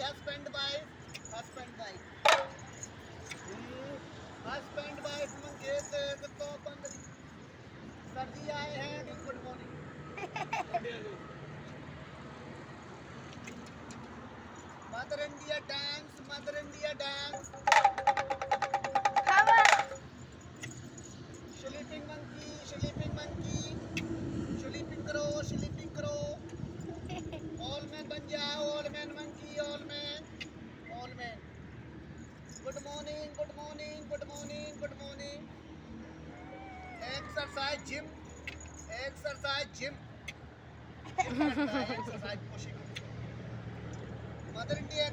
husband wife, husband wife. Husband wife मंगेते तो बंदरी सर्दी आए हैं good morning mother India dance sleeping monkey sleeping करो ऑल मैन बन जाओ all man monkey all man good morning exercise gym exercise pushing mother India